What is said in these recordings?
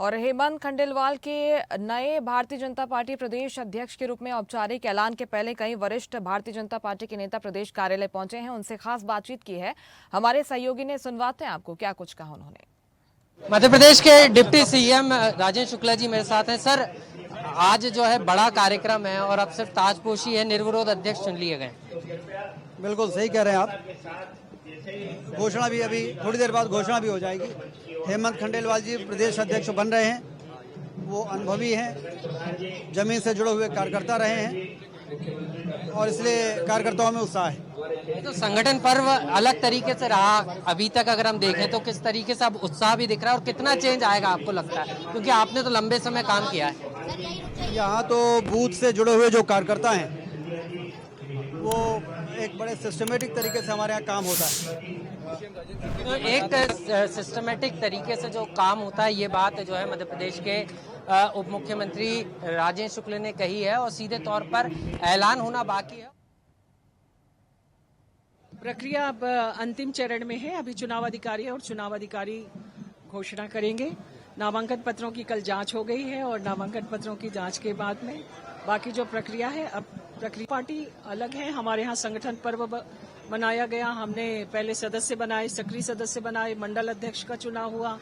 और हेमंत खंडेलवाल के नए भारतीय जनता पार्टी प्रदेश अध्यक्ष के रूप में औपचारिक ऐलान के पहले कई वरिष्ठ भारतीय जनता पार्टी के नेता प्रदेश कार्यालय पहुंचे हैं। उनसे खास बातचीत की है हमारे सहयोगी ने। सुनवाते हैं आपको क्या कुछ कहा उन्होंने। मध्य प्रदेश के डिप्टी सीएम राजेंद्र शुक्ला जी मेरे साथ हैं। सर, आज जो है बड़ा कार्यक्रम है और अब सिर्फ ताजपोशी है, निर्विरोध अध्यक्ष चुन लिए गए। बिल्कुल सही कह रहे हैं आप। घोषणा भी अभी थोड़ी देर बाद घोषणा भी हो जाएगी। हेमंत खंडेलवाल जी प्रदेश अध्यक्ष बन रहे हैं। वो अनुभवी हैं, जमीन से जुड़े हुए कार्यकर्ता रहे हैं और इसलिए कार्यकर्ताओं में उत्साह है। तो संगठन पर्व अलग तरीके से रहा अभी तक, अगर हम देखें तो किस तरीके से अब उत्साह भी दिख रहा है और कितना चेंज आएगा आपको लगता है, क्योंकि आपने तो लंबे समय काम किया है। यहाँ तो बूथ से जुड़े हुए जो कार्यकर्ता हैं वो एक बड़े सिस्टमेटिक तरीके से हमारे यहाँ काम होता है। तो एक सिस्टमेटिक तरीके से जो काम होता है, ये बात जो है मध्य प्रदेश के उप मुख्यमंत्री राजेंद्र शुक्ल ने कही है और सीधे तौर पर ऐलान होना बाकी है। प्रक्रिया अब अंतिम चरण में है। अभी चुनाव अधिकारी और चुनाव अधिकारी घोषणा करेंगे। नामांकन पत्रों की कल जांच हो गई है और नामांकन पत्रों की जांच के बाद में बाकी जो प्रक्रिया है, अब प्रक्रिया पार्टी अलग है। हमारे यहाँ संगठन पर्व मनाया गया। हमने पहले सदस्य बनाए, सक्रिय सदस्य बनाए, मंडल अध्यक्ष का चुनाव हुआ,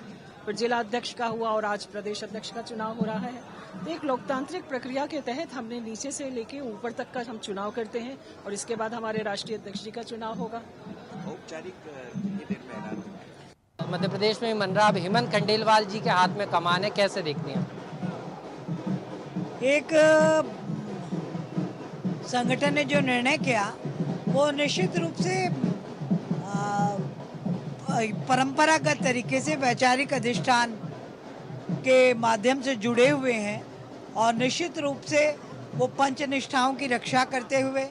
फिर जिला अध्यक्ष का हुआ और आज प्रदेश अध्यक्ष का चुनाव हो रहा है। तो एक लोकतांत्रिक प्रक्रिया के तहत हमने नीचे से लेके ऊपर तक का हम चुनाव करते हैं और इसके बाद हमारे राष्ट्रीय अध्यक्ष जी का चुनाव होगा। मध्य प्रदेश में मन रहा, अब हेमंत खंडेलवाल जी के हाथ में कमान है, कैसे देखती हैं? एक संगठन ने जो निर्णय किया वो निश्चित रूप से परंपरागत तरीके से वैचारिक अधिष्ठान के माध्यम से जुड़े हुए हैं और निश्चित रूप से वो पंच निष्ठाओं की रक्षा करते हुए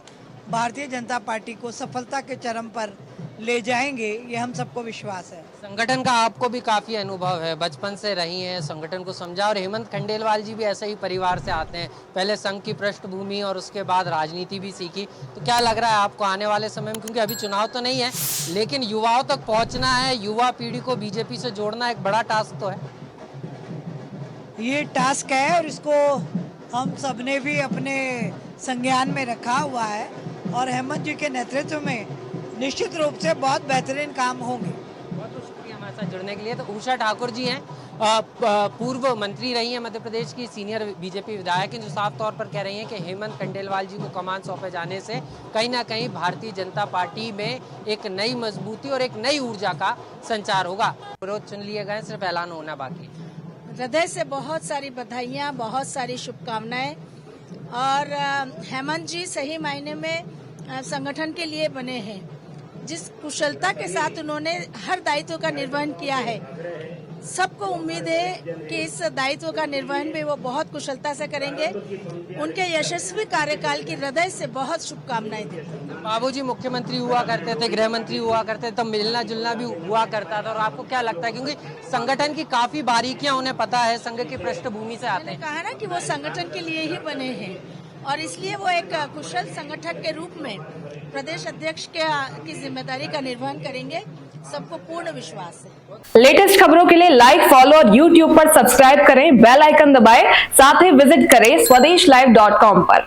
भारतीय जनता पार्टी को सफलता के चरम पर ले जाएंगे, ये हम सबको विश्वास है। संगठन का आपको भी काफी अनुभव है, बचपन से रही हैं, संगठन को समझा, और हेमंत खंडेलवाल जी भी ऐसे ही परिवार से आते हैं, पहले संघ की पृष्ठभूमि और उसके बाद राजनीति भी सीखी। तो क्या लग रहा है आपको आने वाले समय में, क्योंकि अभी चुनाव तो नहीं है लेकिन युवाओं तक पहुंचना है, युवा पीढ़ी को बीजेपी से जोड़ना एक बड़ा टास्क तो है। ये टास्क है और इसको हम सबने भी अपने संज्ञान में रखा हुआ है और हेमंत जी के नेतृत्व में निश्चित रूप से बहुत बेहतरीन काम होंगे। बहुत बहुत शुक्रिया हमारे साथ जुड़ने के लिए। तो उषा ठाकुर जी हैं, पूर्व मंत्री रही हैं मध्य प्रदेश की, सीनियर बीजेपी विधायक हैं, जो साफ तौर पर कह रही हैं कि हेमंत खंडेलवाल जी को कमान सौंपे जाने से कहीं ना कहीं भारतीय जनता पार्टी में एक नई मजबूती और एक नई ऊर्जा का संचार होगा। विरोध चुन लिए गए, सिर्फ ऐलान होना बाकी। हृदय से बहुत सारी बधाइयाँ, बहुत सारी शुभकामनाएं। और हेमंत जी सही मायने में संगठन के लिए बने हैं। जिस कुशलता के साथ उन्होंने हर दायित्व का निर्वहन किया है, सबको उम्मीद है कि इस दायित्व का निर्वहन भी वो बहुत कुशलता से करेंगे। उनके यशस्वी कार्यकाल की हृदय से बहुत शुभकामनाएं देते हैं। बाबूजी मुख्यमंत्री हुआ करते थे, गृह मंत्री हुआ करते थे, तो मिलना जुलना भी हुआ करता था। और आपको क्या लगता है, क्योंकि संगठन की काफी बारीकियां उन्हें पता है, संघ की पृष्ठभूमि से आते हैं। कहा ना कि वो संगठन के लिए ही बने हैं और इसलिए वो एक कुशल संगठक के रूप में प्रदेश अध्यक्ष की जिम्मेदारी का निर्वहन करेंगे। सबको पूर्ण विश्वास है। लेटेस्ट खबरों के लिए लाइक, फॉलो और यूट्यूब पर सब्सक्राइब करें, बेल आइकन दबाएं, साथ ही विजिट करें swedishlive.com पर।